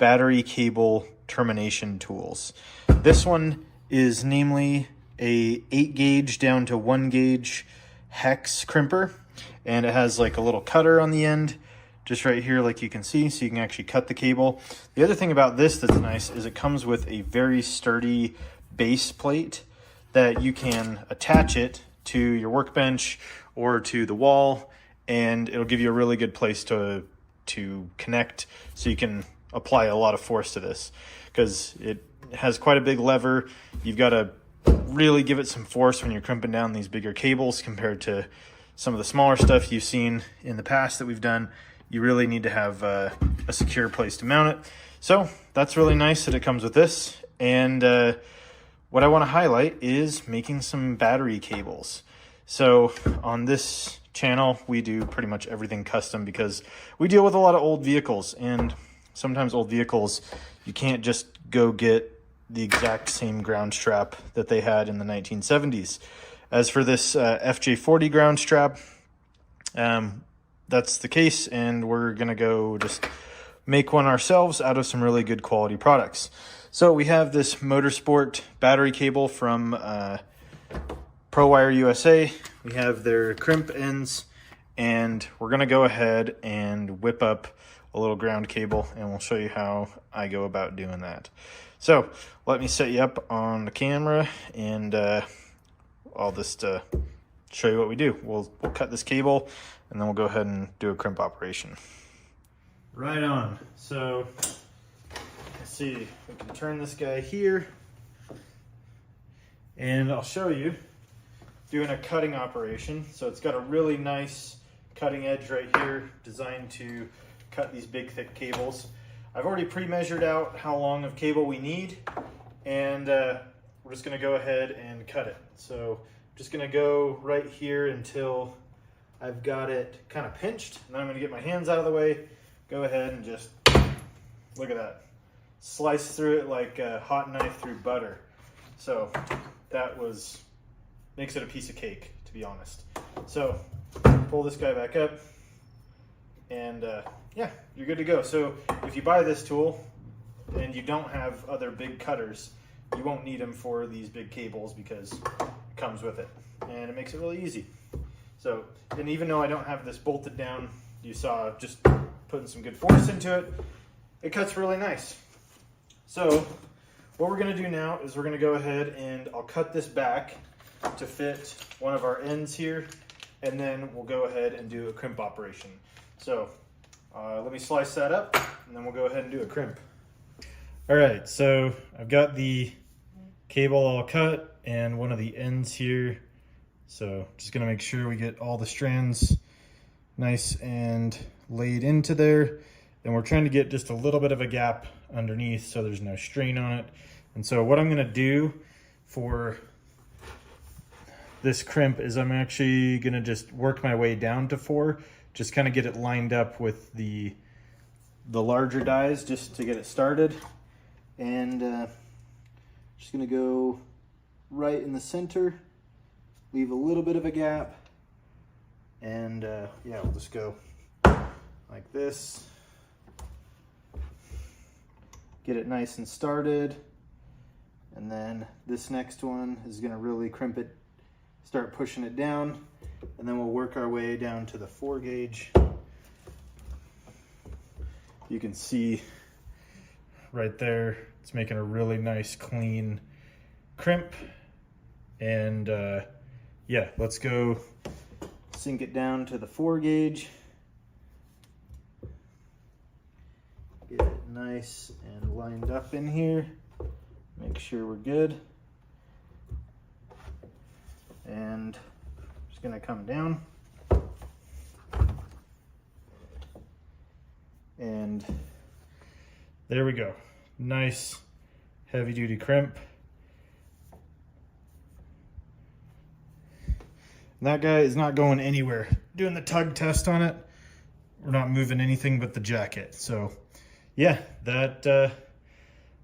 battery cable termination tools. This one is namely a 8 gauge down to 1 gauge hex crimper, and it has like a little cutter on the end just right here, like you can see, so you can actually cut the cable. The other thing about this that's nice is it comes with a very sturdy base plate that you can attach it to your workbench or to the wall, and it'll give you a really good place to connect, so you can apply a lot of force to this, because it has quite a big lever. You've got to really give it some force when you're crimping down these bigger cables compared to some of the smaller stuff you've seen in the past that we've done. You really need to have a secure place to mount it. So that's really nice that it comes with this. And what I want to highlight is making some battery cables. So on this channel, we do pretty much everything custom because we deal with a lot of old vehicles, and sometimes old vehicles, you can't just go get the exact same ground strap that they had in the 1970s. As for this FJ40 ground strap, that's the case, and we're gonna go just make one ourselves out of some really good quality products. So we have this Motorsport battery cable from ProWire USA. We have their crimp ends, and we're gonna go ahead and whip up a little ground cable, and we'll show you how I go about doing that. So let me set you up on the camera, and I'll just show you what we do. We'll cut this cable, and then we'll go ahead and do a crimp operation. Right on. So let's see, we can turn this guy here, and I'll show you doing a cutting operation. So it's got a really nice cutting edge right here, designed to cut these big thick cables. I've already pre-measured out how long of cable we need, and we're just gonna go ahead and cut it. So I'm just gonna go right here until I've got it kind of pinched, and then I'm gonna get my hands out of the way, go ahead and just, look at that. Slice through it like a hot knife through butter. So that makes it a piece of cake, to be honest. So pull this guy back up, and yeah, you're good to go. So if you buy this tool and you don't have other big cutters, you won't need them for these big cables because it comes with it, and it makes it really easy. So, and even though I don't have this bolted down, you saw just putting some good force into it, it cuts really nice. So what we're gonna do now is we're gonna go ahead and I'll cut this back to fit one of our ends here, and then we'll go ahead and do a crimp operation. So let me slice that up, and then we'll go ahead and do a crimp. All right, so I've got the cable all cut and one of the ends here. So just gonna make sure we get all the strands nice and laid into there. And we're trying to get just a little bit of a gap underneath so there's no strain on it. And so what I'm gonna do for this crimp is I'm actually gonna just work my way down to 4, just kind of get it lined up with the larger dies just to get it started. And just gonna go right in the center, leave a little bit of a gap, and yeah, we'll just go like this. Get it nice and started, and then this next one is gonna really crimp it, start pushing it down, and then we'll work our way down to the 4 gauge. You can see right there, it's making a really nice clean crimp. And yeah, let's go sink it down to the 4 gauge. Get it nice and lined up in here. Make sure we're good. And just gonna come down. And there we go. Nice heavy duty crimp. And that guy is not going anywhere. Doing the tug test on it, we're not moving anything but the jacket. So yeah, that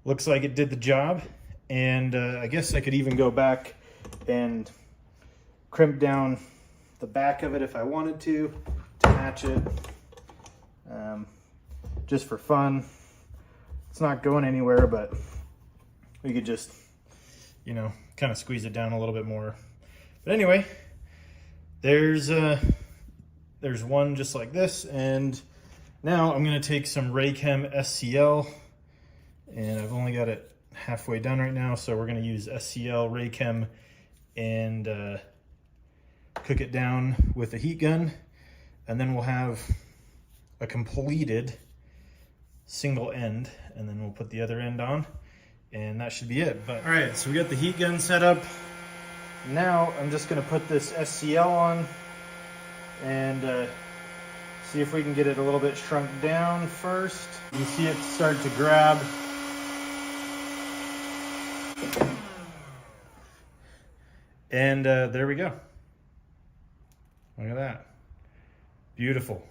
looks like it did the job. And I guess I could even go back and crimp down the back of it if I wanted to match it, just for fun. it's not going anywhere, but we could just, you know, kind of squeeze it down a little bit more. But anyway, there's one just like this, and now I'm going to take some Raychem SCL, and I've only got it halfway done right now, so we're going to use SCL Raychem and cook it down with a heat gun, and then we'll have a completed single end, and then we'll put the other end on, and that should be it. But all right, so we got the heat gun set up. Now I'm just going to put this SCL on and see if we can get it a little bit shrunk down first. You see it start to grab. And there we go. Look at that. Beautiful.